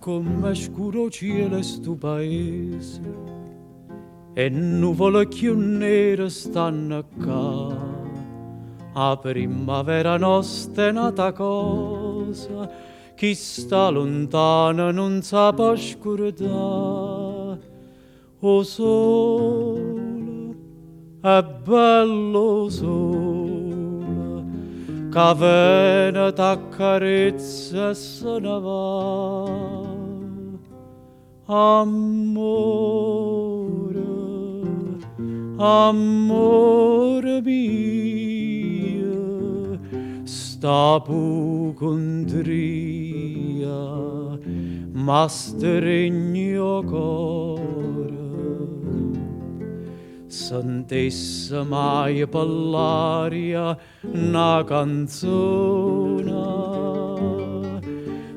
come scuro cielo stu paese e nuvole più nere stanno qua. A primavera nostra è nata cosa, chi sta lontana non sa può scordare. O sole, è bello sole, che viene t'accarezza e se ne va. Amore, amore mio, sta pucontria, ma stregno cuore. Sentesse mai per l'aria una canzone,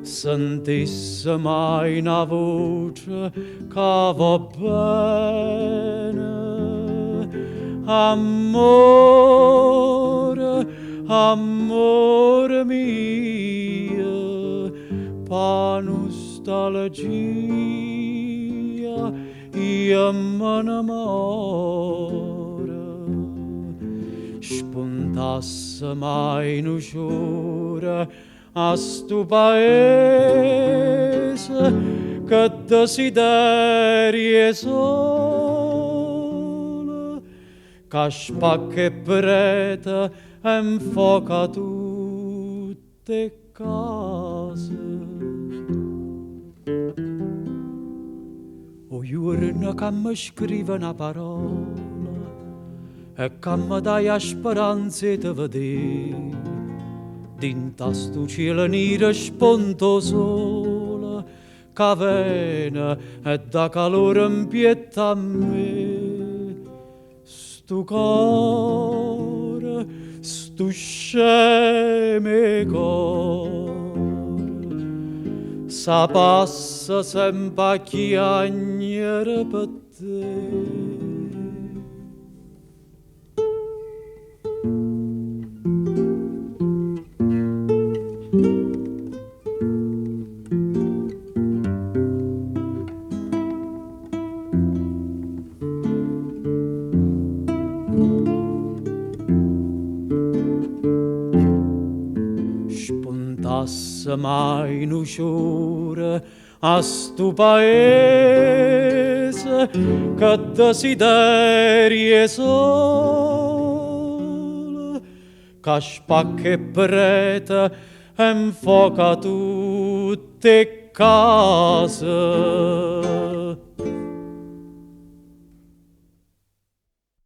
sentisse mai una voce che va bene. Amore, amore mio, pa nostalgia io me ne moro. Spuntasse mai un giorno a stu paese che desiderie sole, che spacca e prete e infoca tutte case. O giorno che mi scrive una parola e che mi dai a speranza di vedere, dinta stu cielo nero sponto sole, che vene e da calore impietta a me. Stu cuore, stu sceme cuore, sa passa sempre a chiagnere per te. Spuntasse mai un giorno a stu paese che desiderie sole, che spacca e prete e infoca tutte case.